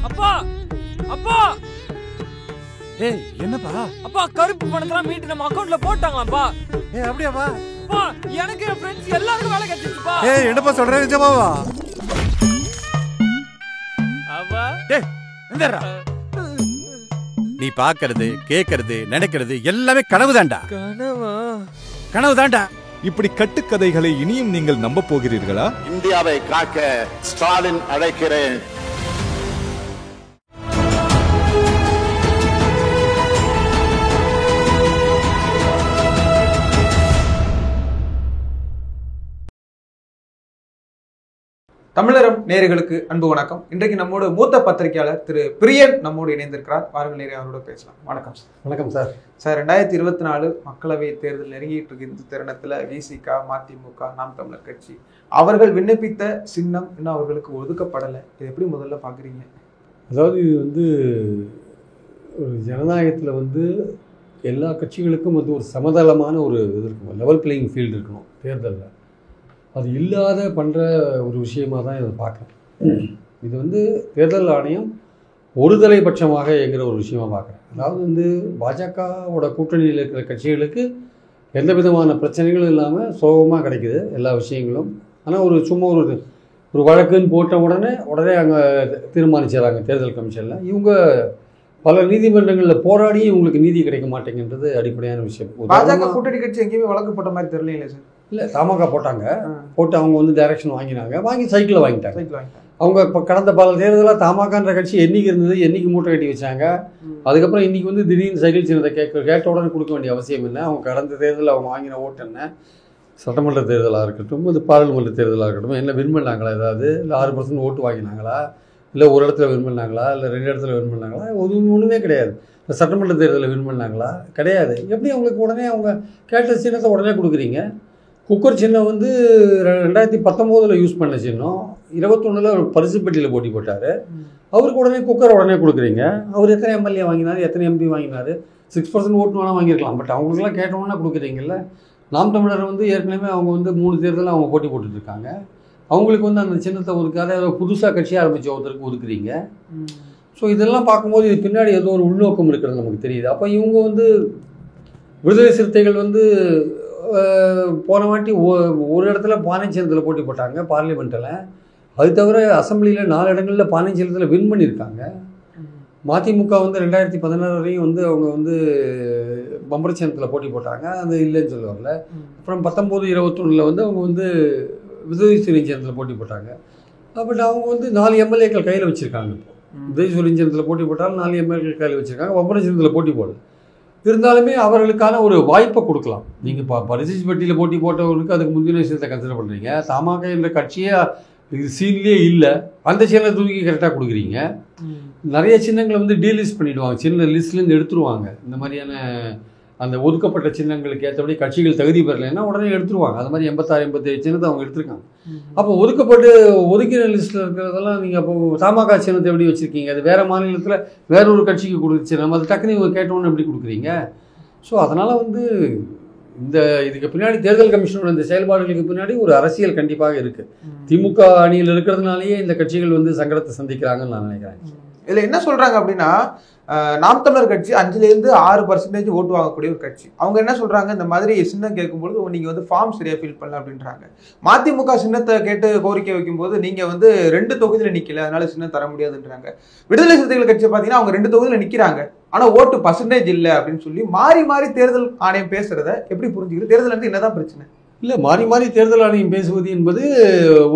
அப்பா அப்பா ஏய் என்னப்பா? அப்பா கருப்பு பணத்தெல்லாம் மீட்டு நம்ம அக்கவுண்ட்ல போட்டாங்களாப்பா. ஏய் அப்படியாப்பா? அப்பா எனக்கு என் ஃப்ரெண்ட்ஸ் எல்லாருக்கும் வேலை கிடைச்சிருச்சுப்பா. ஏய் என்னப்பா சொல்ற? நிஜமாவா? அப்பா டேய் எந்தடா? நீ பாக்குறது கேக்குறது நினைக்கிறது எல்லாமே கனவுதான்டா. கனவா? கனவுதான்டா. இப்படி கட்டுக்கதைகளை இனியும் நீங்கள் நம்ப போகிறீர்களா? இந்தியாவை காக்க ஸ்டாலின் அழைக்கிறேன். தமிழரம் நேயர்களுக்கு அன்பு வணக்கம். இன்றைக்கு நம்மோடு மூத்த பத்திரிகையாளர் திரு பிரியன் நம்மோடு இணைந்திருக்கிறார். வாருங்கள் நேரே அவரோட பேசலாம். வணக்கம் சார். வணக்கம் சார். சார் 2024 மக்களவை தேர்தல் நெருங்கிட்டு இருக்கு. இந்த தருணத்தில் விசிக, மதிமுக, நாம் தமிழர் கட்சி அவர்கள் விண்ணப்பித்த சின்னம் இன்னும் அவர்களுக்கு ஒதுக்கப்படலை. இது எப்படி முதல்ல பார்க்குறீங்க? அதாவது இது ஒரு ஜனநாயகத்தில் எல்லா கட்சிகளுக்கும் ஒரு சமதளமான ஒரு இது இருக்கணும், லெவல் பிளேயிங் ஃபீல்டு இருக்கணும் தேர்தலில். அது இல்லாத பண்ணுற ஒரு விஷயமாக தான் இதை பார்க்குறேன். இது தேர்தல் ஆணையம் ஒருதலை பட்சமாக இயங்குகிற ஒரு விஷயமாக பார்க்குறேன். அதாவது பாஜகவோட கூட்டணியில் இருக்கிற கட்சிகளுக்கு எந்த விதமான பிரச்சனைகளும் இல்லாமல் சுலபமாக கிடைக்குது எல்லா விஷயங்களும். ஆனால் சும்மா ஒரு வழக்குன்னு போட்ட உடனே அங்கே தீர்மானிச்சிடறாங்க தேர்தல் கமிஷனில். இவங்க பல நீதிமன்றங்களில் போராடியும் இவங்களுக்கு நீதி கிடைக்க மாட்டேங்கிறது அடிப்படையான விஷயம். பாஜக கூட்டணி கட்சி எங்கேயுமே வழக்கு போட்ட மாதிரி தெரியல சார். இல்லை, தமாக போட்டு அவங்க டைரக்ஷன் வாங்கி சைக்கிளில் வாங்கிட்டாங்க. அவங்க இப்போ கடந்த பல தேர்தலாக தமாகன்ற கட்சி என்னைக்கு இருந்தது, என்னைக்கு மூட்டை கட்டி வச்சாங்க. அதுக்கப்புறம் இன்றைக்கி திடீர்னு சைக்கிள் சின்னத்தை கேட்ட உடனே கொடுக்க வேண்டிய அவசியம் என்ன? அவங்க கடந்த தேர்தலில் அவங்க வாங்கின ஓட்டு என்ன? சட்டமன்ற தேர்தலாக இருக்கட்டும், பாராளுமன்ற தேர்தலாக இருக்கட்டும், என்ன வின் பண்ணாங்களா? ஏதாவது இல்லை 6% ஓட்டு வாங்கினாங்களா? இல்லை ஒரு இடத்துல வின் பண்ணாங்களா? இல்லை 2 இடத்துல வின் பண்ணாங்களா? ஒன்றுமே கிடையாது. இப்போ சட்டமன்ற தேர்தலில் வின் பண்ணாங்களா? கிடையாது. எப்படி அவங்களுக்கு உடனே அவங்க கேட்ட சின்னத்தை உடனே கொடுக்குறீங்க? குக்கர் சின்னம் 2019 யூஸ் பண்ண சின்னம் 21 ஒரு பரிசு பெட்டியில் போட்டி போட்டார். அவருக்கு உடனே கொடுக்குறீங்க. அவர் எத்தனை எம்எல்ஏ வாங்கினார், எத்தனை எம்பி வாங்கினார்? 6% ஓட்டு வேணால் வாங்கியிருக்கலாம். பட் அவங்களுக்குலாம் கேட்டோன்னா கொடுக்குறீங்கல்ல. நாம் தமிழர் ஏற்கனவே அவங்க 3 தேர்தலில் அவங்க போட்டி போட்டுட்ருக்காங்க. அவங்களுக்கு அந்த சின்னத்தை ஒதுக்காத புதுசாக கட்சி ஆரம்பித்த ஒருத்தருக்கு ஒதுக்குறீங்க. ஸோ இதெல்லாம் பார்க்கும்போது இது பின்னாடி ஏதோ ஒரு உள்நோக்கம் இருக்கிறது நமக்கு தெரியுது. அப்போ இவங்க விடுதலை சிறுத்தைகள் போன வாட்டி ஒரு இடத்துல பானைச்சின்னத்தில் போட்டி போட்டாங்க பார்லிமெண்ட்டில். அது தவிர அசம்பிளியில் 4 இடங்களில் பானைச்சின்னத்தில் வின் பண்ணியிருக்காங்க. மதிமுக 2016 வரையும் அவங்க பம்பர் சின்னத்தில் போட்டி போட்டாங்க, அது இல்லைன்னு சொல்ல வரல. அப்புறம் 19-21 அவங்க விடுதலை சிறுத்தைகள் போட்டி போட்டாங்க. பட் அவங்க 4 எம்எல்ஏக்கள் கையில் வச்சுருக்காங்க. இப்போ விடுதலை சிறுத்தைகள் போட்டி போட்டாலும் 4 எம்எல்ஏக்கள் கையில் வச்சுருக்காங்க. பம்பர் சின்னத்தில் போட்டி போடல. இருந்தாலுமே அவர்களுக்கான ஒரு வாய்ப்பை கொடுக்கலாம். நீங்கள் பரிசு பெட்டியில் போட்டி போட்டவர்களுக்கு அதுக்கு முந்தின விஷயத்தை கன்சிடர் பண்ணுறீங்க. தமாக என்ற கட்சியே இது சீன்லேயே இல்லை, அந்த சின்ன தூக்கி கரெக்டாக கொடுக்குறீங்க. நிறைய சின்னங்களை டீலிஸ்ட் பண்ணிவிடுவாங்க, சின்ன லிஸ்ட்லேருந்து எடுத்துருவாங்க. இந்த மாதிரியான அந்த ஒதுக்கப்பட்ட சின்னங்களுக்கு ஏற்றபடி கட்சிகள் தகுதி பெறலைன்னா உடனே எடுத்துருவாங்க. அது மாதிரி 86-87 சின்னத்தை அவங்க எடுத்திருக்காங்க. அப்போ ஒதுக்கிற லிஸ்ட்டில் இருக்கிறதெல்லாம் நீங்கள் அப்போ தமாக சின்னத்தை எப்படி வச்சுருக்கீங்க? அது வேறு மாநிலத்தில் வேற ஒரு கட்சிக்கு கொடுத்துச்சு, நம்ம அது டக்குனு இவங்க கேட்டோன்னு எப்படி கொடுக்குறீங்க? ஸோ அதனால் இதுக்கு பின்னாடி தேர்தல் கமிஷனோட இந்த செயல்பாடுகளுக்கு பின்னாடி ஒரு அரசியல் கண்டிப்பாக இருக்குது. திமுக அணியில் இருக்கிறதுனாலேயே இந்த கட்சிகள் சங்கடத்தை சந்திக்கிறாங்கன்னு நான் நினைக்கிறேன். இதில் என்ன சொல்கிறாங்க அப்படின்னா, நாம் தமிழர் கட்சி 5-6% ஓட்டு வாங்கக்கூடிய ஒரு கட்சி. அவங்க என்ன சொல்றாங்க, இந்த மாதிரி சின்னம் கேட்கும்போது நீங்க ஃபார்ம் சரியா ஃபில் பண்ணல அப்படின்றாங்க. மதிமுக சின்னத்தை கேட்டு கோரிக்கை வைக்கும்போது நீங்க 2 தொகுதியில் நிக்கல, அதனால சின்னம் தர முடியாதுன்றாங்க. விடுதலை சிறுத்தைகள் கட்சி பார்த்தீங்கன்னா அவங்க 2 தொகுதியில் நிக்கிறாங்க, ஆனா ஓட்டு பர்சன்டேஜ் இல்லை அப்படின்னு சொல்லி மாறி மாறி தேர்தல் ஆணையம் பேசுறத எப்படி புரிஞ்சுக்கிறது? தேர்தல் என்னதான் பிரச்சனை? இல்லை, மாறி தேர்தல் ஆணையம் பேசுவது என்பது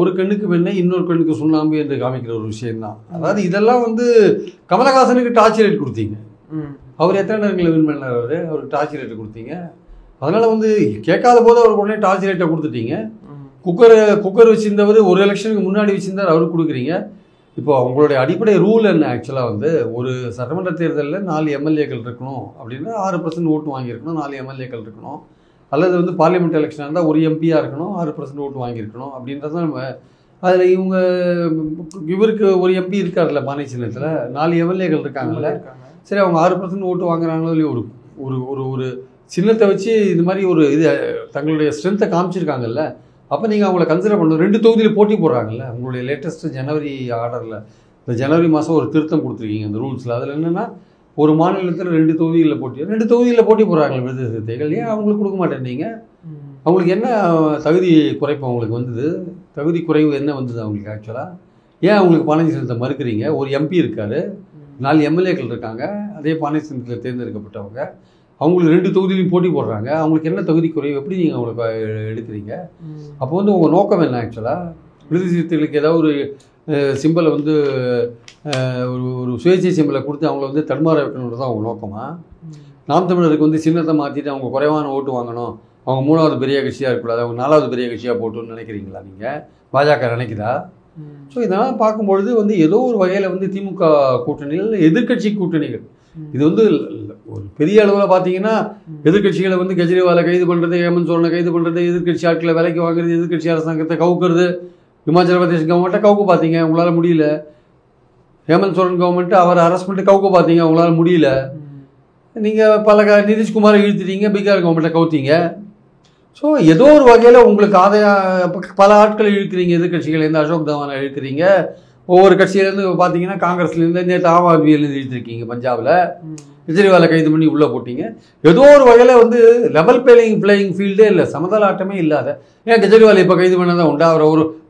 ஒரு கண்ணுக்கு வெண்ணெய் இன்னொரு கண்ணுக்கு சுண்ணாம்பு என்று காமிக்கிற ஒரு விஷயம்தான். அதாவது இதெல்லாம் கமலஹாசனுக்கு டார்ச் ரேட் கொடுத்தீங்க. அவர் எத்தனை நேரங்களில் வின் பண்ணார்? அவருக்கு டார்ச் ரேட்டு கொடுத்தீங்க. அதனால் கேட்காத போது அவருக்கு உடனே டார்ச் ரேட்டை கொடுத்துட்டீங்க. குக்கர் வச்சுருந்தவர் ஒரு எலெக்ஷனுக்கு முன்னாடி வச்சுருந்தார், அவருக்கு கொடுக்குறீங்க. இப்போ அவங்களுடைய அடிப்படை ரூல் என்ன? ஆக்சுவலாக ஒரு சட்டமன்ற தேர்தலில் 4 எம்எல்ஏக்கள் இருக்கணும் அப்படின்னா 6% ஓட்டு வாங்கியிருக்கணும், 4 எம்எல்ஏக்கள் இருக்கணும். அல்லது பார்லிமெண்ட் எலெக்ஷனாக இருந்தால் ஒரு எம்பியாக இருக்கணும், 6% ஓட்டு வாங்கியிருக்கணும் அப்படின்றத நம்ம அதில் இவருக்கு ஒரு எம்பி இருக்கார்ல பானை சின்னத்தில், 4 எம்எல்ஏக்கள் இருக்காங்கல்ல. சரி, அவங்க 6% ஓட்டு வாங்குறாங்களோ இல்லையோ, ஒரு சின்னத்தை வச்சு இது மாதிரி தங்களுடைய ஸ்ட்ரென்த்தை காமிச்சிருக்காங்கல்ல. அப்போ நீங்கள் அவங்கள கன்சிடர் பண்ணணும். 2 தொகுதியில் போட்டி போடுறாங்கல்ல. உங்களுடைய லேட்டஸ்ட்டு ஜனவரி ஆர்டரில் இந்த ஜனவரி மாதம் ஒரு திருத்தம் கொடுத்துருக்கீங்க இந்த ரூல்ஸில். அதில் என்னென்னா ஒரு மாநிலத்தில் 2 தொகுதிகளில் போட்டி 2 தொகுதியில் போட்டி போடுறாங்க விடுதலை சிறுத்தைகள். ஏன் அவங்களுக்கு கொடுக்க மாட்டேன்னீங்க? அவங்களுக்கு என்ன தகுதி குறைப்பு அவங்களுக்கு வந்தது? தகுதி குறைவு என்ன வந்தது அவங்களுக்கு ஆக்சுவலாக? ஏன் அவங்களுக்கு பானை சின்னத்தை மறுக்கிறீங்க? ஒரு எம்பி இருக்கார், 4 எம்எல்ஏக்கள் இருக்காங்க, அதே பானை சின்னத்தில் தேர்ந்தெடுக்கப்பட்டவங்க. அவங்களுக்கு 2 தொகுதியிலையும் போட்டி போடுறாங்க. அவங்களுக்கு என்ன தகுதி குறைவு? எப்படி நீங்கள் அவங்களுக்கு எடுக்கிறீங்க? அப்போ வந்து உங்கள் நோக்கம் என்ன ஆக்சுவலாக? விடுதலை சிறுத்தைகளுக்கு ஏதாவது ஒரு சிம்பிளை வந்து ஒரு சுயேட்சை சிம்பிளை கொடுத்து அவங்கள வந்து தடுமாற வைக்கணுன்றது தான் அவங்க நோக்கமா? நாம் தமிழருக்கு வந்து சின்னத்தை மாற்றிட்டு அவங்க குறைவான ஓட்டு வாங்கணும், அவங்க 3வது பெரிய கட்சியாக இருக்கக்கூடாது, அவங்க 4வது பெரிய கட்சியாக போட்டுன்னு நினைக்கிறீங்களா நீங்கள்? பாஜக நினைக்குதா? ஸோ இதெல்லாம் பார்க்கும்பொழுது வந்து ஏதோ ஒரு வகையில் வந்து திமுக கூட்டணிகள் எதிர்கட்சி கூட்டணிகள் இது வந்து ஒரு பெரிய அளவில் பார்த்தீங்கன்னா எதிர்கட்சிகளை வந்து கெஜ்ரிவாலை கைது பண்ணுறது, ஹேமந்த் சோரனை கைது பண்ணுறது, எதிர்கட்சி ஆட்களை விலைக்கு வாங்குறது, எதிர்கட்சி அரசாங்கத்தை கவுக்குறது. இமாச்சல பிரதேஷ் கவர்மெண்ட்டை கவுக்க பார்த்தீங்க, உங்களால் முடியல. ஹேமந்த் சோரன் கவர்மெண்ட்டு அவரை அரெஸ்ட் பண்ணிட்டு கவுக்க பார்த்தீங்க, உங்களால் முடியல. நீங்கள் பல நிதிஷ்குமாரை இழுத்துட்டீங்க, பீகார் கவர்மெண்ட்டை கவுத்தீங்க. ஸோ ஏதோ ஒரு வகையில் உங்களுக்கு பல ஆட்களை இழுக்கிறீங்க. எதிர்கட்சிகள்லேருந்து அசோக் தவானை இழுக்கிறீங்க, ஒவ்வொரு கட்சியிலேருந்து பார்த்தீங்கன்னா காங்கிரஸ்லேருந்து நேற்று ஆம் ஆத்மியிலேருந்து இழுத்துருக்கீங்க, பஞ்சாபில் கெஜ்ரிவாலை கைது பண்ணி உள்ளே போட்டீங்க. ஏதோ ஒரு வகையில் வந்து லெவல் பிளேயிங் ஃபீல்டே இல்லை, சமதள ஆட்டமே இல்லாத. ஏன் கெஜ்ரிவால் இப்போ கைது பண்ணதான் உண்டா? அவர்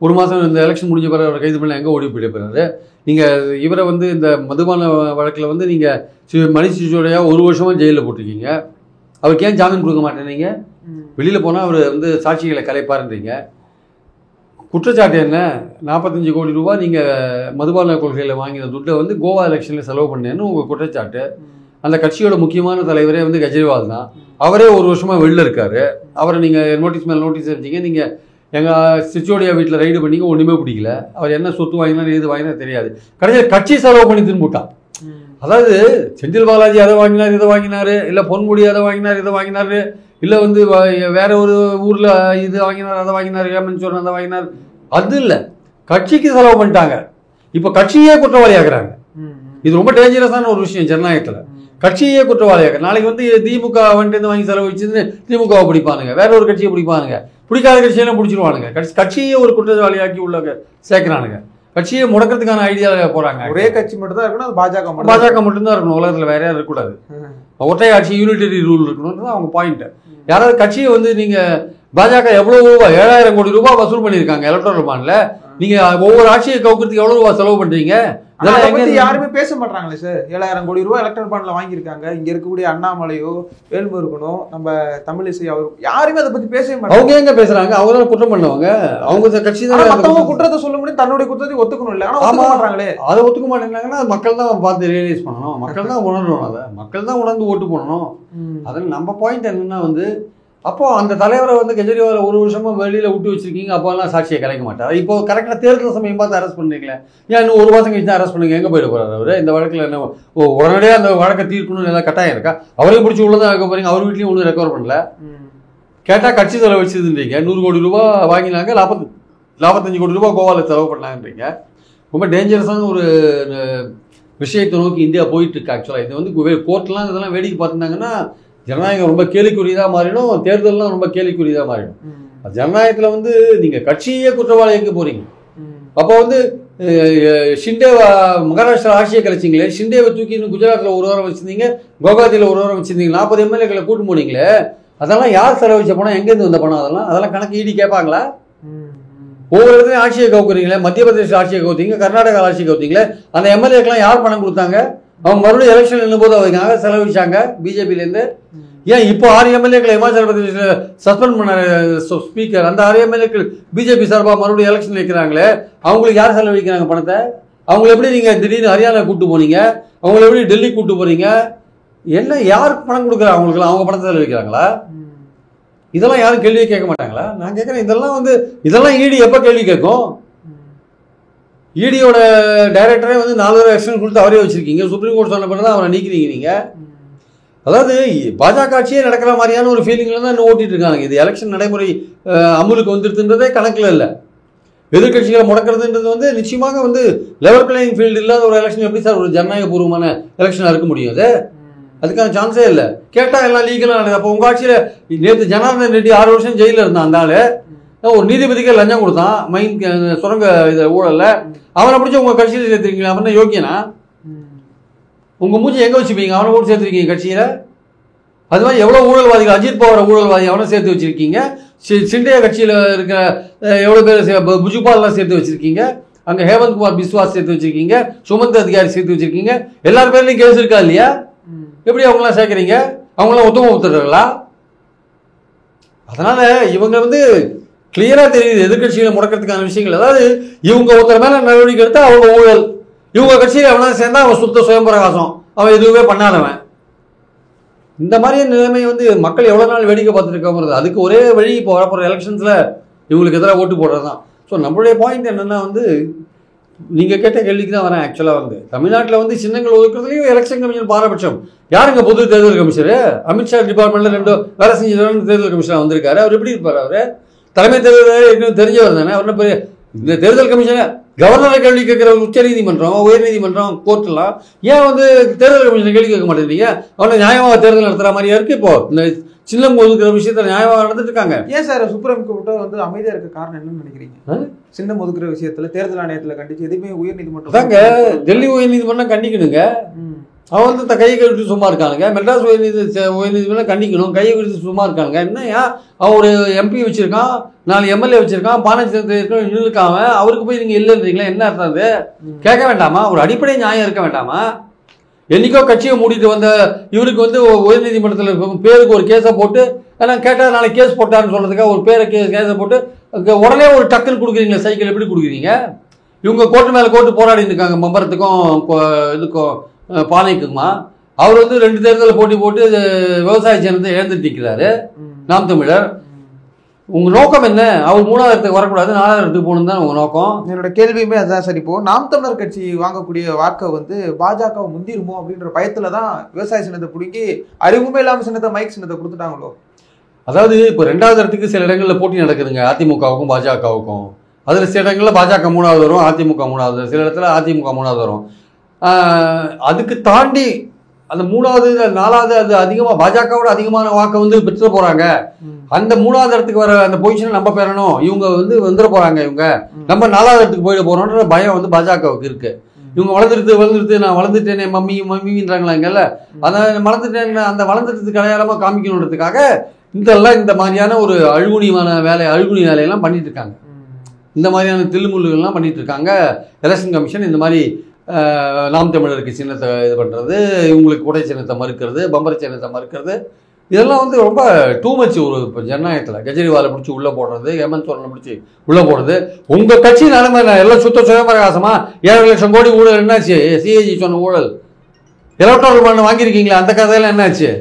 ஒரு மாதம் இந்த எலெக்ஷன் முடிஞ்ச பிறகு அவரை கைது பண்ண எங்கே ஓடி போயிட்டு போகிறாரு? நீங்கள் இவரை வந்து இந்த மதுபான வழக்கில் வந்து நீங்கள் மணிஷ் சிசோடியா 1 வருஷமாக ஜெயிலில் போட்டிருக்கீங்க. அவருக்கு ஏன் ஜாமீன் கொடுக்க மாட்டேன்னீங்க? வெளியில் போனால் அவர் வந்து சாட்சிகளை கலைப்பாருன்றீங்க. குற்றச்சாட்டு என்ன? 45 கோடி ரூபாய் நீங்கள் மதுபான கொள்கையில் வாங்கின துட்டை வந்து கோவா எலெக்ஷனில் செலவு பண்ணேன்னு உங்கள் குற்றச்சாட்டு. அந்த கட்சியோட முக்கியமான தலைவரே வந்து கெஜ்ரிவால் தான். அவரே 1 வருஷமாக வெளில இருக்கார். அவரை நீங்கள் நோட்டீஸ் மேலே நோட்டீஸ் அடிச்சிங்க. நீங்கள் எங்கள் சிச்சோடியா வீட்டில் ரைடு பண்ணிங்க, ஒன்றுமே பிடிக்கல. அவர் என்ன சொத்து வாங்கினார், எது வாங்கினார் தெரியாது. கடைசியில் கட்சி செலவு பண்ணி திரும்பிட்டான். அதாவது செந்தில் பாலாஜி அதை வாங்கினார், இதை வாங்கினார், இல்லை பொன்முடி அதை வாங்கினார், இதை வாங்கினார், இல்லை வந்து வேற ஒரு ஊரில் இது வாங்கினார், அதை வாங்கினார், ஹேமந்த் சோரன் அதை வாங்கினார். அது இல்லை, கட்சிக்கு செலவு பண்ணிட்டாங்க. இப்போ கட்சியே குற்றவாளியாகிறாங்க. இது ரொம்ப டேஞ்சரஸான ஒரு விஷயம் ஜனநாயகத்தில். கட்சியே குற்றவாளியாக நாளைக்கு வந்து திமுக வந்துட்டு வாங்கி செலவழிச்சுன்னு திமுகவை பிடிப்பானுங்க, வேற ஒரு கட்சியை பிடிப்பானுங்க, பிடிக்காத கட்சியெல்லாம் பிடிச்சிருவானுங்க. கட்சியே ஒரு குற்றவாளியாக்கி உள்ள சேர்க்கிறானுங்க. கட்சியை முடக்கிறதுக்கான ஐடியாவில் போறாங்க. ஒரே கட்சி மட்டும் தான் இருக்கணும், அது பாஜக மட்டும்தான் இருக்கணும், உலகத்தில் வேற யாரும் இருக்கக்கூடாது. ஒற்றை ஆட்சி யூனிட்டரி ரூல் இருக்கணும்னு அவங்க பாயிண்ட். யாராவது கட்சியை வந்து நீங்க பாஜக எவ்வளவு ரூபாய் 7000 கோடி ரூபாய் வசூல் பண்ணியிருக்காங்க எலக்ட்ரல் பாண்ட்ல. நீங்க ஒவ்வொரு ஆட்சியை கவுக்கிறதுக்கு எவ்வளவு ரூபாய் செலவு பண்றீங்க? யாருமே பேச மாட்டாங்களே சார். 7000 கோடி ரூபாய் எலக்ட்ரல் பாண்ட்ல வாங்கியிருக்காங்க. இங்க இருக்கக்கூடிய அண்ணாமலையோ வேல்முருகனோ நம்ம தமிழிசை அவரும் யாருமே அதை பத்தி பேசவே மாட்டாங்க. அவங்க எங்க பேசுறாங்க? அவங்க தான் குற்றம் பண்ணவங்க. அவங்க கட்சி தான் மத்தவங்க குற்றத்தை சொல்ல முடியும், தன்னுடைய குற்றத்தை ஒத்துக்கணும் இல்லை. ஆனா மாட்டாங்களே. அதை ஒத்துக்க மாட்டேங்கிறாங்கன்னா மக்கள் தான் பார்த்து ரியலைஸ் பண்ணணும், மக்கள் தான் உணரணும், அதை மக்கள் தான் உணர்ந்து ஓட்டு போடணும். அதில் நம்ம பாயிண்ட் என்னன்னா வந்து அப்போ அந்த தலைவரை வந்து கெஜ்ரிவாலை 1 வருஷமா வெளியில விட்டு வச்சிருக்கீங்க. அப்போல்லாம் சாட்சியை கலைக்க மாட்டார். இப்போ கரெக்டாக தேர்தல் சமயம் பார்த்து அரெஸ்ட் பண்ணுறீங்களே, ஏன் இன்னும் 1 மாதம் கழிச்சு தான் அரெஸ்ட் பண்ணுங்க? எங்கே போயிட போறாரு அவர்? இந்த வழக்கில் என்ன உடனடியாக அந்த வழக்கை தீர்க்கணும்னு ஏதாவது கட்டாயம் இருக்கா? அவரையும் பிடிச்சி உள்ளதான் வைக்க போறீங்க. அவர் வீட்லையும் ஒன்றும் ரெக்கவர் பண்ணல. கேட்டால் கட்சி செலவு வச்சுருந்தீங்க. 100 கோடி ரூபாய் வாங்கினாங்க, 45 கோடி ரூபாய் கோவாவில் செலவு பண்ணாங்கன்றீங்க. ரொம்ப டேஞ்சரஸான ஒரு விஷயத்தை நோக்கி இந்தியா போயிட்டு இருக்கு. ஆக்சுவலாக இது வந்து கோர்ட்லாம் இதெல்லாம் வேடிக்கை பார்த்துருந்தாங்கன்னா ஜனநாயகம் ரொம்ப கேலிக்குரியதாக மாறிடும், தேர்தல்லாம் ரொம்ப கேலிக்குரியதாக மாறிடும். ஜனநாயகத்தில் வந்து நீங்கள் கட்சியே குற்றவாளிக்கு போறீங்க. அப்போ வந்து ஷிண்டே மகாராஷ்டிரா ஆட்சியை கலைச்சிங்களே, ஷிண்டேவை தூக்கி குஜராத்தில் 1 வாரம் வச்சிருந்தீங்க, கோகாத்தியில் 1 வாரம் வச்சிருந்தீங்க, 40 எம்எல்ஏக்களை கூட்டு போனீங்களே, அதெல்லாம் யார் செலவழிச்ச பணம், எங்கேருந்து வந்த பணம்? அதெல்லாம் கணக்கு ஈடி கேட்பாங்களா? ஒவ்வொரு இடத்துலையும் ஆட்சியை கவுக்குறீங்களே, மத்திய பிரதேச ஆட்சியை கவுத்தீங்க, கர்நாடகா ஆட்சியை கவுத்தீங்களே, அந்த எம்எல்ஏக்கெல்லாம் யார் பணம் கொடுத்தாங்க? அவங்க மறுபடியும் எலெக்ஷன் எழும்போது அவங்க செலவழிச்சாங்க பிஜேபியிலேருந்து. ஏன் இப்போ 6 எம்எல்ஏக்களை இமாச்சல பிரதேசில் சஸ்பெண்ட் பண்ண ஸ்பீக்கர், அந்த 6 எம்எல்ஏக்கள் பிஜேபி சார்பாக மறுபடியும் எலெக்ஷன் வைக்கிறாங்களே, அவங்களுக்கு யார் செலவழிக்கிறாங்க பணத்தை? அவங்களை எப்படி நீங்கள் திடீர்னு ஹரியானா கூட்டு போனீங்க? அவங்கள எப்படி டெல்லி கூட்டு போறீங்க? என்ன யாருக்கு பணம் கொடுக்குறாங்க? அவங்களுக்குலாம் அவங்க பணத்தை செலவழிக்கிறாங்களா? இதெல்லாம் யாரும் கேள்வியே கேட்க மாட்டாங்களா? நான் கேட்குறேன், இதெல்லாம் ஈடி எப்போ கேள்வி கேட்கும்? ஈடியோட டைரக்டரே வந்து 4 தடவை எக்ஸ்டென்ஷன் கொடுத்து அவரே வச்சிருக்கீங்க. சுப்ரீம் கோர்ட் சொன்ன பிறகு தான் அவரை நீக்கிறீங்க நீங்கள். அதாவது பாஜக ஆட்சியே நடக்கிற மாதிரியான ஒரு ஃபீலிங்கில் தான் இன்னும் ஓட்டிட்டு இருக்காங்க. இது எலெக்ஷன் நடைமுறை அமுலுக்கு வந்துருதுன்றதே கணக்கில் இல்லை. எதிர்கட்சிகளை முடக்கிறதுன்றது வந்து நிச்சயமாக வந்து லெவல் பிளேயிங் ஃபீல்டு இல்லாத ஒரு எலெக்ஷன் எப்படி சார் ஒரு ஜனநாயகபூர்வமான எலெக்ஷனாக இருக்க முடியும்? அதுக்கான சான்ஸே இல்லை. கேட்டால் எல்லாம் லீகலாக நடக்குது. அப்போ உங்கள் ஆட்சியில் நேற்று ஜனார்தன் ரெட்டி 6 வருஷம் ஜெயிலில் இருந்தான். அந்த ஆள் ஒரு நீதிபதிக்கு லஞ்சம் கொடுத்தான் மைன் சுரங்க இது ஊழல்ல, அவனை பிடிச்சி உங்க கட்சியில் சேர்த்துருக்கீங்களா? அவன் யோக்கியனா? உங்க மூஞ்சி எங்க வச்சுப்பீங்க? அவனை கூட சேர்த்துருக்கீங்க கட்சியில. அது மாதிரி எவ்வளவு ஊழல்வாதிகள், அஜித் பவார் ஊழல்வாதி அவனை சேர்த்து வச்சிருக்கீங்க. சிண்டையா கட்சியில இருக்கிற எவ்வளவு பேர், புஜுபால்லாம் சேர்த்து வச்சிருக்கீங்க. அங்க ஹேமந்த் குமார் பிஸ்வாஸ் சேர்த்து வச்சிருக்கீங்க, சுமந்த் அதிகாரி சேர்த்து வச்சிருக்கீங்க. எல்லார் பேர்லயும் கேஸ் இருக்கா இல்லையா? எப்படி அவங்களாம் சேர்க்குறீங்க? அவங்களாம் ஒத்துமை ஒத்துறாங்களா? அதனால இவங்க வந்து கிளியரா தெரியுது எதிர்கட்சிகளை முடக்கிறதுக்கான விஷயங்கள். அதாவது இவங்க ஒருத்தர் மேல நடவடிக்கை எடுத்தா அவங்க ஊழல், இவங்க கட்சியில எவனா சேர்ந்தா அவன் சுத்த சுயம்பிரகாசம், அவன் எதுவுமே பண்ணாதவன். இந்த மாதிரியான நிலைமை வந்து மக்கள் எவ்வளவு நாள் வேடிக்கை பார்த்துட்டு இருக்காங்க. அதுக்கு ஒரே வழி இப்போ வரப்போற எலெக்ஷன்ஸ்ல இவங்களுக்கு எதிராக ஓட்டு போடுறது தான். ஸோ நம்மளுடைய பாயிண்ட் என்னன்னா வந்து நீங்க கேட்ட கேள்விக்கு தான் வரேன். ஆக்சுவலா வந்து தமிழ்நாட்டில் வந்து சின்னங்கள் ஒதுக்குறதுலையும் எலெக்ஷன் கமிஷன் பாரபட்சம். யாருங்க பொது தேர்தல் கமிஷனர்? அமித்ஷா டிபார்ட்மெண்ட்ல 2 வேலை செஞ்சு தேர்தல் கமிஷனர் வந்திருக்காரு. அவர் எப்படி இருப்பாரு? அவரு தலைமை தேர்தல் தெரிஞ்சவர் தானே. அவர் பெரிய இந்த தேர்தல் கமிஷனர் கவர்னரை கேள்வி கேட்கிற உச்ச நீதிமன்றம், உயர் நீதிமன்றம், கோர்ட்லாம் ஏன் வந்து தேர்தல் கமிஷனை கேள்வி கேட்க மாட்டேங்கிறீங்க? அவனை நியாயமாக தேர்தல் நடத்துற மாதிரியா இருக்கு. இப்போ இந்த சின்னம் ஒதுக்குற விஷயத்துல நியாயமாக நடந்துட்டு இருக்காங்க. ஏன் சார் சுப்ரீம் கோர்ட்டை வந்து அமைதியா இருக்க காரணம் என்னன்னு நினைக்கிறீங்க? சின்னம் ஒதுக்குற விஷயத்துல தேர்தல் ஆணையத்துல கண்டிச்சு எதுவுமே உயர் நீதிமன்றம் தாங்க, டெல்லி உயர் நீதிமன்றம் கண்டிக்கணுங்க. அவன் வந்து கையை கழித்து சும்மா இருக்கானுங்க. மெட்ராஸ் உயர் நீதிமன்றம் கண்டிக்கணும், கையை கழித்து சும்மா இருக்கானுங்க. என்னையா அவன் ஒரு எம்பி வச்சிருக்கான், 4 எம்எல்ஏ வச்சிருக்கான், பானச்சந்திரன் இருக்காம அவருக்கு போய் நீங்க இல்லைன்றீங்களா? என்ன அர்த்தம்? அது கேட்க வேண்டாமா? ஒரு அடிப்படை நியாயம் இருக்க வேண்டாமா? என்னைக்கோ கட்சியை மூடிட்டு வந்த இவருக்கு வந்து உயர் நீதிமன்றத்தில் பேருக்கு ஒரு கேஸை போட்டு, ஏன்னா கேட்டால் நாளைக்கு கேஸ் போட்டாருன்னு சொல்றதுக்காக ஒரு பேரை கேஸை போட்டு உடனே ஒரு டக்குன்னு கொடுக்குறீங்களா? சைக்கிள் எப்படி கொடுக்குறீங்க? இவங்க கோர்ட்டு மேலே கோர்ட்டு போராடி இருக்காங்க, மம்பரத்துக்கும் இதுக்கும் பானைக்குமா. அவர் வந்து 2 தேர்தலில் போட்டி போட்டு விவசாய சின்னத்தை இழந்துட்டு நிற்கிறாரு நாம் தமிழர். உங்க நோக்கம் என்ன? அவர் 3வது இடத்துக்கு வரக்கூடாது, 4வது இடத்துக்கு போகணும் தான் உங்க நோக்கம். என்னோட கேள்வியுமே அதுதான் சார். இப்போ நாம் தமிழர் கட்சி வாங்கக்கூடிய வாக்கை வந்து பாஜக முந்திருமோ அப்படின்ற பயத்துல தான் விவசாய சின்னத்தை பிடிக்கி அறிவுமே இல்லாம சின்னத்தை மைக் சின்னத்தை கொடுத்துட்டாங்களோ? அதாவது இப்போ 2வது இடத்துக்கு சில இடங்கள்ல போட்டி நடக்குதுங்க, அதிமுகவுக்கும் பாஜகவுக்கும். அதுல சில இடங்கள்ல பாஜக 3வது வரும், அதிமுக 3வது, சில இடத்துல அதிமுக 3வது வரும். அதுக்கு தாண்டி அந்த 3வது 4வது அது அதிகமா பாஜகவோட அதிகமான வாக்கை வந்து பெற்று போறாங்க. அந்த 3வது இடத்துக்கு வர அந்த பொசிஷனை நம்ம பெறணும், இவங்க வந்து வந்துட போறாங்க, இவங்க நம்ம 4வது இடத்துக்கு போயிட போறோம்ன்ற பயம் வந்து பாஜகவுக்கு இருக்கு. இவங்க வளர்ந்துட்டு நான் வளர்ந்துட்டேனே மம்மின்றாங்களாங்கல்ல, அதான் வளர்ந்துட்டேன், அந்த வளர்ந்துட்டு அடையாளமா காமிக்கணுன்றதுக்காக இந்த மாதிரியான ஒரு அழுகுனி வேலையெல்லாம் பண்ணிட்டு இருக்காங்க. இந்த மாதிரியான தில்லுமுள்ளுகள்லாம் பண்ணிட்டு இருக்காங்க. எலெக்ஷன் கமிஷன் இந்த மாதிரி நாம் தமிழருக்கு சின்னத்தை இது பண்ணுறது, இவங்களுக்கு உடை சின்னத்தை மறுக்கிறது, பம்பர் சின்னத்தை மறுக்கிறது, இதெல்லாம் வந்து ரொம்ப டூ மச். ஒரு இப்போ ஜனநாயகத்தில் கெஜ்ரிவாலை பிடிச்சி உள்ளே போடுறது, ஹேமந்த் சோரனை பிடிச்சி உள்ளே போடுறது. உங்கள் கட்சி நிலைமை எல்லாம் சுத்த சுயமரகாசமா 7 லட்சம் கோடி ஊழல் என்னாச்சு? சிஏஜி சொன்ன ஊழல் எலக்ட்ரல் பாண்ட் வாங்கியிருக்கீங்களா? அந்த கதையெல்லாம் என்னாச்சு?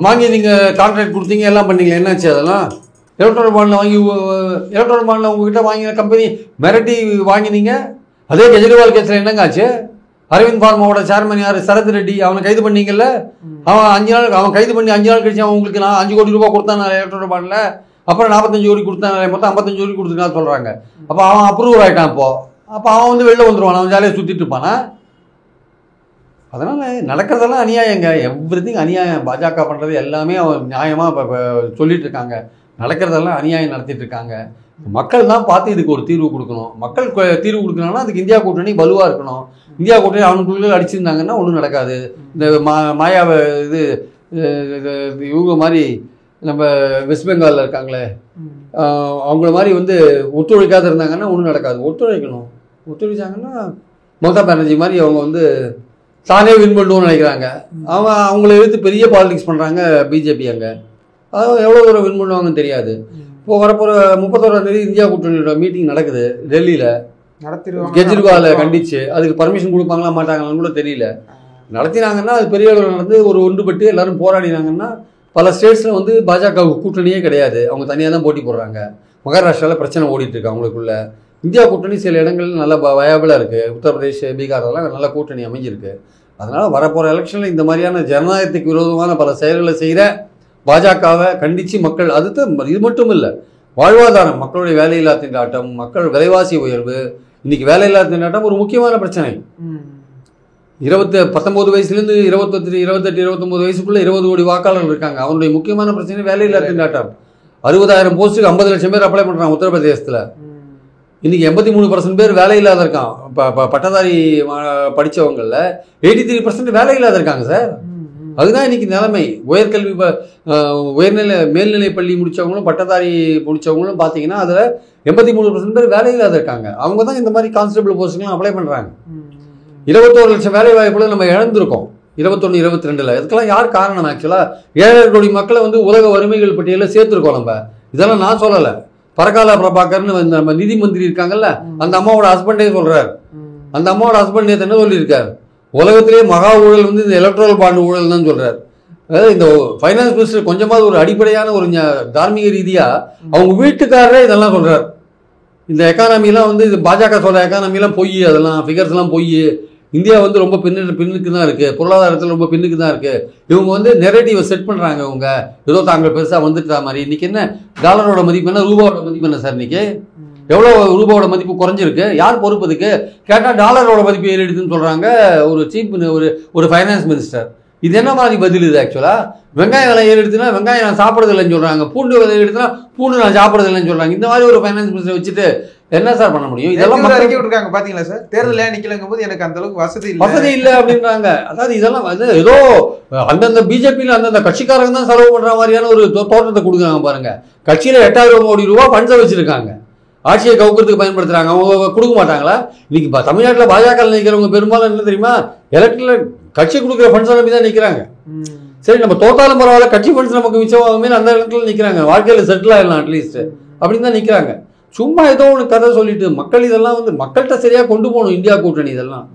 வாங்கி நீங்கள் கான்ட்ராக்ட் கொடுத்தீங்க, எல்லாம் பண்ணீங்களா? என்னாச்சு அதெல்லாம்? எலக்ட்ரல் பாண்டில் உங்ககிட்ட வாங்கின கம்பெனி மிரட்டி வாங்கினீங்க. அதே கெஜ்ரிவால் கேஸில் என்னங்க ஆச்சு? அரவிந்த் ஃபார்மாவோட சேர்மன் யார்? சரத் ரெட்டி. அவனை கைது பண்ணீங்கல்ல? அவன் கைது பண்ணி 5 நாள் கழிச்சு அவன் உங்களுக்கு 5 கோடி ரூபாய் கொடுத்தான் எலக்ட்ரல் பாண்டில். அப்புறம் 45 கோடி கொடுத்தான், மொத்தம் 55 கோடி கொடுத்துருக்கான்னு சொல்கிறாங்க. அப்போ அவன் அப்ரூவ் ஆகிட்டான். அப்போ அவன் வந்து வெளில வந்துடுவான், அவன் ஜாலியாக சுற்றிட்டு இருப்பானா? அதனால் நடக்கிறதெல்லாம் அநியாயங்க, எவ்ரிதிங் அநியாயம். பாஜக பண்ணுறது எல்லாமே அவன் நியாயமாக இப்போ சொல்லிட்டு இருக்காங்க. நடக்கிறதெல்லாம் அநியாயம் நடத்திட்டு இருக்காங்க. மக்கள் தான் பார்த்து இதுக்கு ஒரு தீர்வு கொடுக்கணும். மக்கள் தீர்வு கொடுக்கணும்னா அதுக்கு இந்தியா கூட்டணி வலுவாக இருக்கணும். இந்தியா கூட்டணி அவனுக்குள்ள அடிச்சிருந்தாங்கன்னா ஒன்றும் நடக்காது. இந்த மாயாவை இவங்க மாதிரி நம்ம வெஸ்ட் பெங்காலில் இருக்காங்களே, அவங்கள மாதிரி வந்து ஒத்துழைக்காத இருந்தாங்கன்னா ஒன்றும் நடக்காது. ஒத்துழைச்சாங்கன்னா மம்தா பானர்ஜி மாதிரி அவங்க வந்து தானே வின் பண்ணுவோம்னு நினைக்கிறாங்க. அவங்கள எடுத்து பெரிய பாலிடிக்ஸ் பண்ணுறாங்க பிஜேபி. அங்கே அதாவது எவ்வளோ தூரம் வின் பண்ணுவாங்கன்னு தெரியாது. இப்போ வரப்போகிற 31ஆம் தேதி இந்தியா கூட்டணியோட மீட்டிங் நடக்குது டெல்லியில். கெஜ்ரிவாலை கண்டிச்சு அதுக்கு பர்மிஷன் கொடுப்பாங்களா மாட்டாங்களான்னு கூட தெரியல. நடத்தினாங்கன்னா அது பெரிய அளவில் நடந்து ஒரு ஒன்றுபட்டு எல்லாரும் போராடினாங்கன்னா பல ஸ்டேட்ஸில் வந்து பாஜகவுக்கு கூட்டணியே கிடையாது, அவங்க தனியாக தான் போட்டி போடுறாங்க. மகாராஷ்டிராவில் பிரச்சனை ஓடிட்டு இருக்கு அவங்களுக்குள்ள. இந்தியா கூட்டணி சில இடங்கள்ல நல்லா வயபிளாக இருக்குது. உத்தரப்பிரதேஷ், பீகார்லாம் நல்ல கூட்டணி அமைஞ்சிருக்கு. அதனால் வரப்போகிற எலெக்ஷனில் இந்த மாதிரியான ஜனநாயகத்துக்கு விரோதமான பல செயல்களை செய்கிற பாஜகவை கண்டித்து மக்கள், இது மட்டும் இல்லை, வாழ்வாதாரம், மக்களுடைய வேலையில்லா திண்டாட்டம், மக்கள் விலைவாசி உயர்வு, இன்னைக்கு வேலையில்லா திண்டாட்டம் ஒரு முக்கியமான பிரச்சனை. 19 வயசுலேருந்து 28, 29 வயசுக்குள்ள 20 கோடி வாக்காளர்கள் இருக்காங்க. அவனுடைய முக்கியமான பிரச்சனை வேலையில்லா திண்டாட்டம். 60,000 போஸ்ட்டுக்கு 50 லட்சம் பேர் அப்ளை பண்ணுறாங்க உத்தரப்பிரதேசத்தில். இன்னைக்கு 83% பேர் வேலை இல்லாத இருக்கான். பட்டதாரி படித்தவங்களில் 83% வேலை இல்லாத இருக்காங்க சார். அதுதான் இன்னைக்கு நிலைமை. உயர்கல்வி மேல்நிலை பள்ளி முடித்தவங்களும் பட்டதாரி முடித்தவங்களும் பார்த்தீங்கன்னா அதில் 83% பேர் வேலை இல்லாத இருக்காங்க. அவங்க தான் இந்த மாதிரி கான்ஸ்டபிள் போஸ்ட்டுக்கெலாம் அப்ளை பண்ணுறாங்க. 21 லட்சம் வேலை வாய்ப்புகளை நம்ம இழந்திருக்கோம் 21, 22. இதுக்கெல்லாம் யார் காரணம்? ஆக்சுவலாக 7 கோடி மக்களை வந்து உலக வறுமைகள் பட்டியலில் சேர்த்துருக்கோம் நம்ம. இதெல்லாம் நான் சொல்லலை. பரகாலா பிரபாகர்னு நம்ம நிதி மந்திரி இருக்காங்கல்ல, அந்த அம்மாவோட ஹஸ்பண்டே சொல்றாரு. அந்த அம்மாவோட ஹஸ்பண்ட் நேற்று என்ன சொல்லியிருக்காரு? உலகத்திலேயே மகா ஊழல் வந்து இந்த எலக்ட்ரல் பாண்ட் ஊழல் தான் சொல்றாரு. அதாவது இந்த ஃபைனான்ஸ் மினிஸ்டர் கொஞ்சமாவது ஒரு அடிப்படையான ஒரு தார்மீக ரீதியா அவங்க வீட்டுக்காரரே இதெல்லாம் சொல்றாரு. இந்த எக்கானமிலாம் வந்து இது பாஜக சொல்ற எக்கானமிலாம் பொய், அதெல்லாம் ஃபிகர்ஸ் எல்லாம் பொய். இந்தியா வந்து ரொம்ப பின்னுக்கு தான் இருக்கு, பொருளாதாரத்தில் ரொம்ப பின்னுக்கு தான் இருக்கு. இவங்க வந்து நெரேட்டிவை செட் பண்றாங்க. இவங்க ஏதோ தாங்கள் பெருசா வந்துட்டா மாதிரி. இன்னைக்கு என்ன டாலரோட மதிப்பு என்ன, ரூபாவோட மதிப்பு என்ன சார்? இன்னைக்கு எவ்வளோ ரூபாவோட மதிப்பு குறைஞ்சிருக்கு? யார் பொறுப்பதுக்கு கேட்டால் டாலரோட மதிப்பு ஏறிடுதுன்னு சொல்றாங்க ஒரு சீஃப் ஒரு ஃபைனான்ஸ் மினிஸ்டர். இது என்ன மாதிரி பதில் இது? ஆக்சுவலா வெங்காயம் விலை ஏறிடுதுன்னா வெங்காயம் நான் சாப்பிட்றது இல்லைன்னு சொல்றாங்க, பூண்டு விலை ஏறிடுதுன்னா பூண்டு நான் சாப்பிட்றது இல்லைன்னு சொல்றாங்க. இந்த மாதிரி ஒரு ஃபைனான்ஸ் மினிஸ்டர் வச்சுட்டு என்ன சார் பண்ண முடியும்? இதெல்லாம் அறிக்கை விட்டுருக்காங்க பாத்தீங்களா சார்? தேர்தல் நிக்கலங்கும் போது எனக்கு அந்த அளவுக்கு வசதி இல்லை அப்படின்றாங்க. அதாவது இதெல்லாம் வந்து ஏதோ அந்தந்த பிஜேபியில் அந்தந்த கட்சிக்காரங்க தான் செலவு பண்ற மாதிரியான ஒரு தோற்றத்தை கொடுக்குறாங்க பாருங்க. கட்சியில 8,000 கோடி ரூபாய் பண்ட வச்சிருக்காங்க, ஆட்சியை கவுக்கிறதுக்கு பயன்படுத்துறாங்க. அவங்க கொடுக்க மாட்டாங்களா? இன்னைக்கு தமிழ்நாட்டில் பாஜக நிற்கிறவங்க பெரும்பாலும் என்ன தெரியுமா, எலக்ட்ரில் கட்சி கொடுக்குற ஃபண்ட்ஸ் நம்பி தான் நிற்கிறாங்க. சரி, நம்ம தோத்தாலும் பரவாயில்ல, கட்சி ஃபண்ட்ஸ் நமக்கு மிச்சமாகுமே அந்த இடத்துல நிற்கிறாங்க. வாழ்க்கையில் செட்டில் ஆயிடலாம் அட்லீஸ்ட் அப்படின்னு தான் நிற்கிறாங்க. சும்மா ஏதோ ஒன்று கதை சொல்லிட்டு மக்கள் இதெல்லாம் வந்து மக்கள்கிட்ட சரியா கொண்டு போகணும். இந்தியா கூட்டணி இதெல்லாம்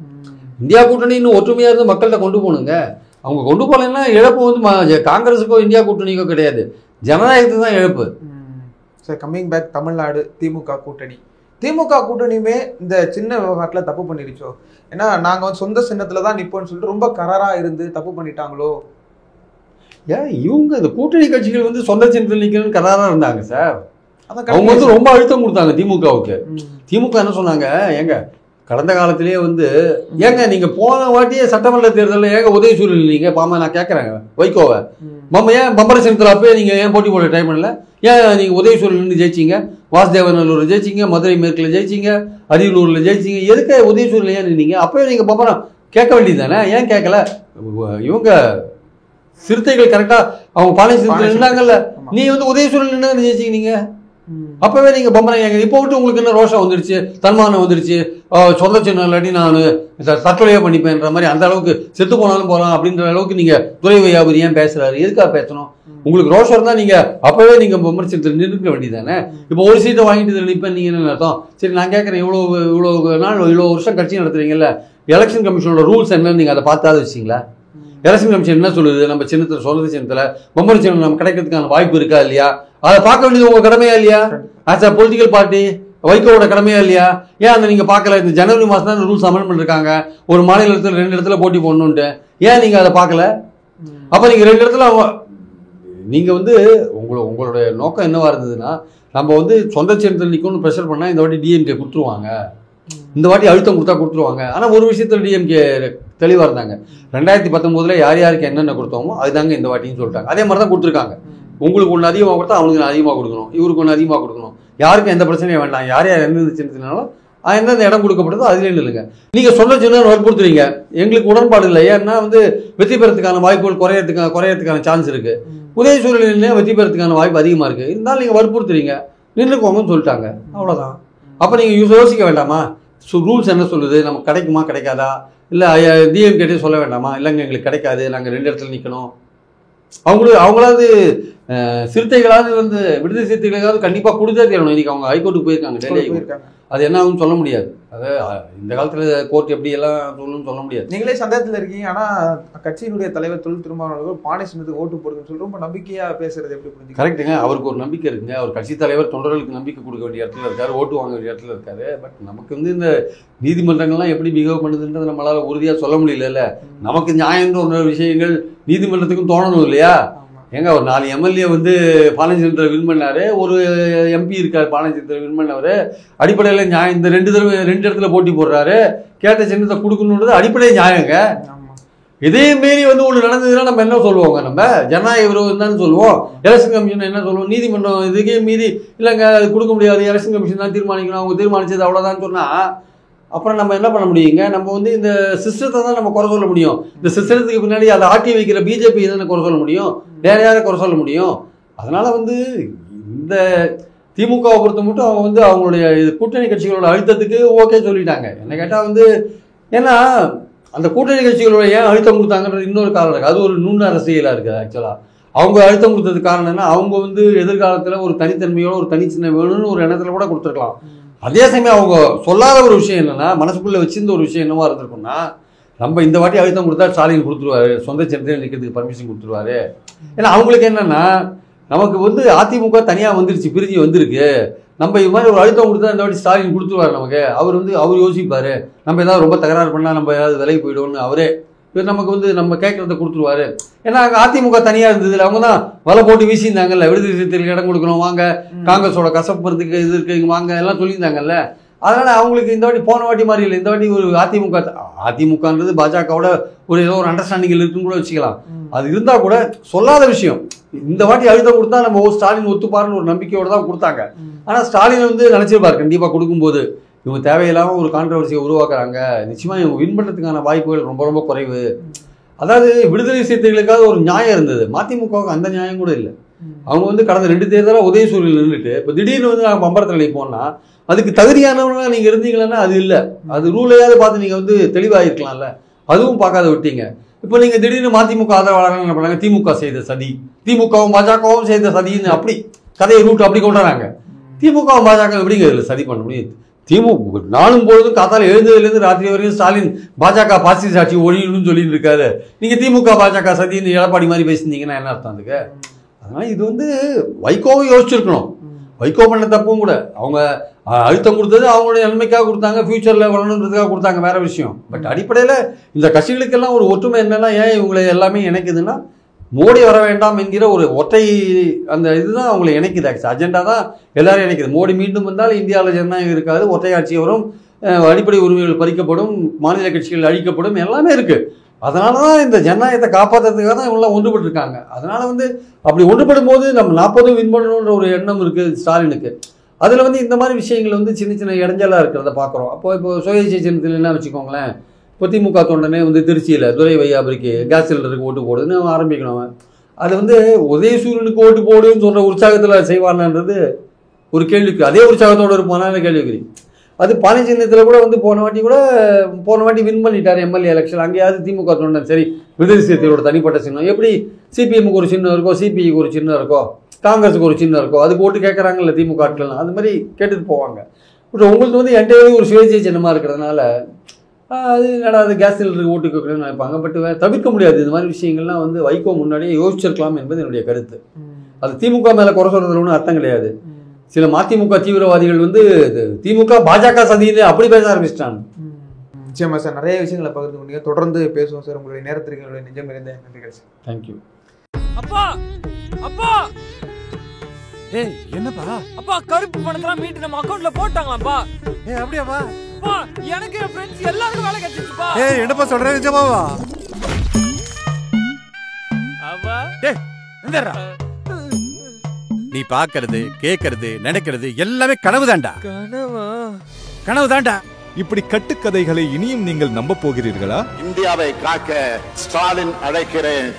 இந்தியா கூட்டணி இன்னும் ஒற்றுமையா இருந்து மக்கள்கிட்ட கொண்டு போகணுங்க. அவங்க கொண்டு போகலன்னா இழப்பு வந்து காங்கிரஸுக்கோ இந்தியா கூட்டணிக்கோ கிடையாது, ஜனநாயகத்துக்கு தான் இழப்பு. சார், கம்மிங் பேக் தமிழ்நாடு திமுக கூட்டணியுமே இந்த சின்ன விவகாரத்தில் தப்பு பண்ணிருச்சோ? ஏன்னா நாங்கள் வந்து சொந்த சின்னத்தில் தான் நிற்போம்னு சொல்லிட்டு ரொம்ப கராராக இருந்து தப்பு பண்ணிட்டாங்களோ? ஏன் இவங்க இந்த கூட்டணி கட்சிகள் வந்து சொந்த சின்னத்தில் நிற்கணும்னு கராராக இருந்தாங்க சார். அவங்க வந்து ரொம்ப அழுத்தம் கொடுத்தாங்க திமுகவுக்கு. திமுக என்ன சொன்னாங்க, ஏங்க கடந்த காலத்திலேயே வந்து ஏங்க நீங்க போன வாட்டியே சட்டமன்ற தேர்தலில் ஏங்க உதயசூரியன் நீங்க பாமா நான் கேட்கறாங்க வைகோவை ஏன் பம்பர சின்னத்தில் அப்பயே நீங்க ஏன் போட்டி போட டைம் பண்ணல? ஏன் நீங்க உதயசூரியன் ஜெயிச்சிங்க, வாசுதேவநல்லூர் ஜெயிச்சிங்க, மதுரை மேற்குல ஜெயிச்சிங்க, அரியலூர்ல ஜெயிச்சிங்க, எதுக்கு உதயசூரியன் ஏன் நின்னீங்க? அப்பவே நீங்க பம்பரம் கேட்க வேண்டியது தானே, ஏன் கேட்கல? இவங்க சிறுத்தைகள் கரெக்டா அவங்க பாளையத்தில் நின்னாங்கல்ல, நீ வந்து உதயசூரியன் நின்று ஜெயிச்சிங்க. நீங்க அப்பவே நீங்க பம்பரம் கேட்க. இப்போ விட்டு உங்களுக்கு என்ன ரோஷம் வந்துருச்சு, தன்மானம் வந்துருச்சு, சொந்த சின்ன இல்லாட்டி நான் தற்கொலையா பண்ணிப்பேன்ற மாதிரி அந்த அளவுக்கு செத்து போனாலும் போகலாம் அப்படின்ற அளவுக்கு நீங்க துறை வியாபாரி ஏன் பேசுறாரு? எதுக்காக பேசணும்? உங்களுக்கு ரோஷம் இருந்தா நீங்க அப்பவே நீங்க விமர்சனத்தில் நிற்க வேண்டியதானே. இப்போ ஒரு சீட்டை வாங்கிட்டு நிற்பேன் நீங்க என்ன அர்த்தம்? சரி, நான் கேட்கறேன், இவ்வளவு நாள் இவ்வளோ வருஷம் கட்சி நடத்துறீங்கல்ல, எலெக்ஷன் கமிஷனோட ரூல்ஸ் என்னன்னு நீங்க அதை பார்த்தாத வச்சிங்களா? எலெக்ஷன் கமிஷன் என்ன சொல்லுது? நம்ம சின்னத்தில் சொந்த சின்னத்தில் பம்பர சின்னம் நம்ம கிடைக்கிறதுக்கான வாய்ப்பு இருக்கா இல்லையா? அதை பார்க்க வேண்டியது உங்க கடமையா இல்லையா? ஆஸ் அ பொலிட்டிக்கல் பார்ட்டி வைகோவோட கடமையா இல்லையா? ஏன் அந்த நீங்க பார்க்கல? இந்த ஜனவரி மாசம் தான் ரூல்ஸ் அமெண்ட் பண்ணிருக்காங்க, ஒரு மாநிலத்தில் 2 இடத்துல போட்டி போடணும்ட்டு. ஏன் நீங்க அதை பார்க்கல? அப்ப நீங்க 2 இடத்துல நீங்க வந்து உங்களுடைய நோக்கம் என்னவா இருந்ததுன்னா, நம்ம வந்து சொந்த சின்னத்தில் நிற்கணும்னு ப்ரெஷர் பண்ணா இந்த வாட்டி டிஎம்கே கொடுத்துருவாங்க, இந்த வாட்டி அழுத்தம் கொடுத்தா கொடுத்துருவாங்க. ஆனா ஒரு விஷயத்துல டிஎம்கே தெளிவா இருந்தாங்க. 2019 யார் யாருக்கு என்னென்ன கொடுத்தோமோ அதுதாங்க இந்த வாட்டின்னு சொல்லிட்டாங்க. அதே மாதிரி தான் கொடுத்துருக்காங்க. உங்களுக்கு ஒன்று அதிகமாக கொடுத்தா அவனுக்கு அதிகமாக கொடுக்கணும், இவருக்கு ஒன்று அதிகமாக கொடுக்கணும், யாருக்கும் எந்த பிரச்சனையும் வேண்டாம். யார் யார் எந்த சின்னத்தினாலும் எந்தெந்த இடம் கொடுக்கப்படுதோ அதுலேயே இல்லைங்க. நீங்கள் சொன்ன சின்ன வற்புறுத்துறீங்க, எங்களுக்கு உடன்பாடு இல்லை. ஏன்னா வந்து வெற்றி பெறத்துக்கான வாய்ப்புகள் குறையறதுக்கான சான்ஸ் இருக்கு. உதயசூரியனிலே வெற்றி பெறத்துக்கான வாய்ப்பு அதிகமாக இருக்கு. இருந்தாலும் நீங்கள் வற்புறுத்துறீங்க, நின்றுக்கோங்கன்னு சொல்லிட்டாங்க, அவ்வளோதான். அப்போ நீங்கள் யோசிக்க வேண்டாமா? ரூல்ஸ் என்ன சொல்லுது, நமக்கு கிடைக்குமா கிடைக்காதா? இல்லை டிஎம்கே சொல்ல வேண்டாமா? இல்லைங்க எங்களுக்கு கிடைக்காது, நாங்கள் 2 இடத்துல நிற்கணும். அவங்களாவது சிறுத்தைகளாவது வந்து விடுதலை சிறுத்தைகளாவது கண்டிப்பாக கொடுத்தே தரணும். இன்னைக்கு அவங்க ஹைகோர்ட்டுக்கு போயிருக்காங்க, டெல்லி போயிருக்காங்க. அது என்ன ஆகும்னு சொல்ல முடியாது. அது இந்த காலத்தில் கோர்ட் எப்படி எல்லாம் சொல்லணும்னு சொல்ல முடியாது. நீங்களே சந்தேகத்தில் இருக்கீங்க. ஆனால் கட்சியினுடைய தலைவர் தொல் திருமாவளவர்கள் பானை சின்னத்துக்கு ஓட்டு போடுதுன்னு சொல்லி ரொம்ப நம்பிக்கையா பேசுறது எப்படி புரிஞ்சு? கரெக்டுங்க, அவருக்கு ஒரு நம்பிக்கை இருக்குங்க. அவர் கட்சி தலைவர் தொண்டர்களுக்கு நம்பிக்கை கொடுக்க வேண்டிய இடத்துல இருக்காரு, ஓட்டு வாங்க வேண்டிய இடத்துல இருக்காரு. பட் நமக்கு வந்து இந்த நீதிமன்றங்கள்லாம் எப்படி பிஹேவ் பண்ணுதுன்றது நம்மளால உறுதியாக சொல்ல முடியல. நமக்கு நியாயன்ற ஒரு விஷயங்கள் நீதிமன்றத்துக்கும் தோணணும் இல்லையா? ஏங்க ஒரு 4 எம்எல்ஏ வந்து பாளையஞ்சேரத்தில் வின் பண்ணாரு, ஒரு எம்பி இருக்காரு பாளையஞ்சேரத்தில் வின் பண்ணவர். அடிப்படையில் நியாயம். இந்த 2 இடத்துல போட்டி போடுறாரு, கேட்ட சின்னத்தை கொடுக்கணுன்றது அடிப்படை நியாயங்க. இதே மீறி வந்து ஒன்று நடந்ததுன்னா நம்ம என்ன சொல்லுவோங்க? நம்ம ஜனநாயக விரோதம் தான் சொல்லுவோம். எலெக்ஷன் கமிஷன் என்ன சொல்லுவோம்? நீதிமன்றம் இதுக்கே மீறி இல்லைங்க அது கொடுக்க முடியாது, எலெக்ஷன் கமிஷன் தான் தீர்மானிக்கணும், அவங்க தீர்மானிச்சது அவ்வளோதான் சொன்னால் அப்புறம் நம்ம என்ன பண்ண முடியுங்க? நம்ம வந்து இந்த சிஸ்டத்தை தான் நம்ம குறை சொல்ல முடியும். இந்த சிஸ்டத்துக்கு பின்னாடி அதை ஆட்டி வைக்கிற பிஜேபி தானே குறை சொல்ல முடியும், வேற யாரை குறை சொல்ல முடியும்? அதனால வந்து இந்த திமுகவை பொறுத்த மட்டும் அவங்க வந்து அவங்களுடைய கூட்டணி கட்சிகளோட அழுத்தத்துக்கு ஓகே சொல்லிட்டாங்க. என்ன கேட்டால் வந்து ஏன்னா அந்த கூட்டணி கட்சிகளோட ஏன் அழுத்தம் கொடுத்தாங்கன்றது இன்னொரு காரணம் இருக்குது. அது ஒரு நுண் அரசியலாக இருக்குது. ஆக்சுவலாக அவங்க அழுத்தம் கொடுத்ததுக்கு காரணம் என்ன? அவங்க வந்து எதிர்காலத்தில் ஒரு தனித்தன்மையோட ஒரு தனிச்சின்ன வேணும்னு ஒரு எண்ணத்தில் கூட கொடுத்துருக்கலாம். அதே சமயம் அவங்க சொல்லாத ஒரு விஷயம் என்னன்னா, மனசுக்குள்ளே வச்சிருந்த ஒரு விஷயம் என்னவா இருந்திருக்கும்னா, நம்ம இந்த வாட்டி அழுத்தம் கொடுத்தா ஸ்டாலின் கொடுத்துருவாரு, சொந்த சின்னத்தில் நிற்கிறதுக்கு பர்மிஷன் கொடுத்துருவாரு. ஏன்னா அவங்களுக்கு என்னன்னா, நமக்கு வந்து அதிமுக தனியாக வந்துருச்சு, பிரிஞ்சு வந்திருக்கு, நம்ம இது மாதிரி ஒரு அழுத்தம் கொடுத்தா இந்த வாட்டி ஸ்டாலின் கொடுத்துருவாரு நமக்கு, அவர் வந்து அவர் யோசிப்பார், நம்ம ஏதாவது ரொம்ப தகராறு பண்ணால் நம்ம ஏதாவது விலகி போயிடுவோம்னு அவரே நமக்கு வந்து நம்ம கேட்குறத கொடுத்துருவாரு. ஏன்னா அதிமுக தனியாக இருந்ததில்ல, அவங்க தான் வலை போட்டு வீசியிருந்தாங்கல்ல, விடுதலை சிறுத்தைகளுக்கு இடம் கொடுக்கணும் வாங்க, காங்கிரஸோட கசப்புறதுக்கு இது இருக்கு வாங்க எல்லாம் சொல்லியிருந்தாங்கல்ல. அதனால அவங்களுக்கு இந்த வாட்டி போன வாட்டி மாதிரி இல்லை, இந்த வாட்டி ஒரு அதிமுகன்றது பாஜகவோட ஒரு ஏதோ ஒரு அண்டர்ஸ்டாண்டிங் இருக்குன்னு கூட வச்சுக்கலாம். அது இருந்தால் கூட சொல்லாத விஷயம். இந்த வாட்டி அழுத்தம் கொடுத்தா நம்ம ஸ்டாலின் ஒத்துப்பாருன்னு ஒரு நம்பிக்கையோடு தான் கொடுத்தாங்க. ஆனால் ஸ்டாலின் வந்து நினச்சிருப்பார் கண்டிப்பாக கொடுக்கும்போது இவங்க தேவையில்லாமல் ஒரு கான்ட்ரவர்சியை உருவாக்குறாங்க, நிச்சயமாக இவங்க வின் பண்ணுறதுக்கான வாய்ப்புகள் ரொம்ப ரொம்ப குறைவு. அதாவது விடுதலை சிறுத்தைகளுக்காக ஒரு நியாயம் இருந்தது, மதிமுகவுக்கு அந்த நியாயம் கூட இல்லை. அவங்க வந்து கடந்த 2 தேர்தலாக உதயசூரில் நின்றுட்டு இப்போ திடீர்னு வந்து நாங்கள் பம்பரத்தில் நிற்போம்னா அதுக்கு தகுதியானவங்க நீங்கள் இருந்தீங்களன்னா அது இல்லை, அது ரூலையாவது பார்த்து நீங்கள் வந்து தெளிவாகிருக்கலாம்ல, அதுவும் பார்க்காத விட்டீங்க. இப்போ நீங்கள் திடீர்னு மதிமுக ஆதரவாளர்கள் என்ன பண்ணாங்க, திமுக செய்த சதி, திமுகவும் பாஜகவும் செய்த சதின்னு அப்படி கதையை ரூட் அப்படி கொண்டாடுறாங்க. திமுகவும் பாஜக எப்படிங்க இதில் சதி பண்ண முடியும்? திமுக நாளும் பொழுதும் காத்தால எழுந்ததுலேருந்து ராத்திரி வரைக்கும் ஸ்டாலின் பாஜக பாசிட்டிவ் சாட்சி ஒழியணும்னு சொல்லிட்டு இருக்காரு. நீங்கள் திமுக பாஜக சதின்னு எடப்பாடி மாதிரி பேசியிருந்தீங்கன்னா என்ன அர்த்தம் அதுக்கு? அதனால் இது வந்து வைகோவும் யோசிச்சிருக்கணும். வைகோ பண்ண தப்பும் கூட, அவங்க அழுத்தம் கொடுத்தது அவங்களுடைய நன்மைக்காக கொடுத்தாங்க, ஃபியூச்சரில் வளரணுன்றதுக்காக கொடுத்தாங்க, வேற விஷயம். பட் அடிப்படையில் இந்த கட்சிகளுக்கெல்லாம் ஒரு ஒற்றுமை என்னன்னா, ஏன் இவங்களை எல்லாமே இணைக்குதுன்னா மோடி வர வேண்டாம் என்கிற ஒரு ஒற்றை அந்த இதுதான் அவங்களை இணைக்குது. அஜெண்டா தான் எல்லாரும் இணைக்குது. மோடி மீண்டும் வந்தால் இந்தியாவில் ஜனநாயகம் இருக்காது, ஒற்றை ஆட்சி வரும், அடிப்படை உரிமைகள் பறிக்கப்படும், மாநில கட்சிகள் அழிக்கப்படும், எல்லாமே இருக்குது. அதனால தான் இந்த ஜனநாயகத்தை காப்பாற்றுறதுக்காக தான் இவங்களாம் ஒன்றுபட்டு இருக்காங்க. அதனால வந்து அப்படி ஒன்றுபடும் போது நம்ம 40 வின் பண்ணணுன்ற ஒரு எண்ணம் இருக்குது ஸ்டாலினுக்கு. அதில் வந்து இந்த மாதிரி விஷயங்கள் வந்து சின்ன சின்ன இடைஞ்சலாக இருக்கிறத பார்க்குறோம். இப்போ சுயேட்சை சின்னத்தில் என்ன வச்சுக்கோங்களேன், இப்போ திமுக தொண்டனே வந்து திருச்சியில் துரை வையாபுரிக்கு கேஸ் சிலிண்டருக்கு ஓட்டு போடுதுன்னு ஆரம்பிக்கணும். அது வந்து உதயசூரியனுக்கு ஓட்டு போடுன்னு சொல்கிற உற்சாகத்தில் செய்வானான்றது ஒரு கேள்விக்கு, அதே உற்சாகத்தோடு இருப்பானான்னு கேள்விக்குறி. அது பானை சின்னத்தில் கூட வந்து போன வாட்டி வின் பண்ணிட்டார் எம்எல்ஏ எலெக்ஷன். அங்கேயாவது திமுக தொண்டன் சரி விடுதலை சிறுத்தைகளோட தனிப்பட்ட சின்னம் எப்படி சிபிஎம்முக்கு ஒரு சின்னம் இருக்கோ, சிபிஐக்கு ஒரு சின்னம் இருக்கோ, காங்கிரஸுக்கு ஒரு சின்னம் இருக்கோ, அதுக்கு ஓட்டு கேட்குறாங்கல்ல திமுக ஆட்கள்லாம், அது மாதிரி கேட்டுட்டு போவாங்க. பட் உங்களுக்கு வந்து என்டையவே ஒரு சுயேட்சை சின்னமாக இருக்கிறதுனால அது என்னடா அது கேஸ் சிலிண்டருக்கு ஓட்டு கேட்கணும்னு நினைப்பாங்க. பட் தவிர்க்க முடியாது. இந்த மாதிரி விஷயங்கள்லாம் வந்து வைகோ முன்னாடியே யோசிச்சிருக்கலாம் என்பது என்னுடைய கருத்து. அது திமுக மேலே குறை சொல்றதுல ஒன்றும் அர்த்தம் கிடையாது. சில மதிமுக தீவிரவாதிகள் வந்து திமுக பாஜக சதின்னு அப்படி பேச ஆரம்பிச்சிட்டாங்க. நிச்சயமா சார், நிறைய விஷயங்களை பகிர்ந்து கொண்டீங்க. தொடர்ந்து பேசுவோம் சார். உங்களுடைய நேரத்திற்கு என்னுடைய நெஞ்சம் நிறைந்த நன்றிகள் சார். தேங்க்யூ. அப்பா அப்பா ஏய் என்னப்பா? அப்பா கருப்பு பணத்தெல்லாம் மீட்டு நம்ம அக்கவுண்ட்ல போட்டாங்களாப்பா. ஏய் அப்படியாப்பா? அப்பா எனக்கு என் ஃப்ரெண்ட்ஸ் எல்லாருக்கும் வேலை கிடைச்சிருச்சுப்பா. ஏய் என்னப்பா சொல்ற, நிஜமாவா? அப்பா டேய் எந்தடா? நீ பாக்குறது கேட்கறது நினைக்கிறது எல்லாமே கனவு தான்டா. கனவா? கனவு தான்டா. இப்படி கட்டுக்கதைகளை இனியும் நீங்கள் நம்ப போகிறீர்களா? இந்தியாவை காக்க ஸ்டாலின் அழைக்கிறேன்.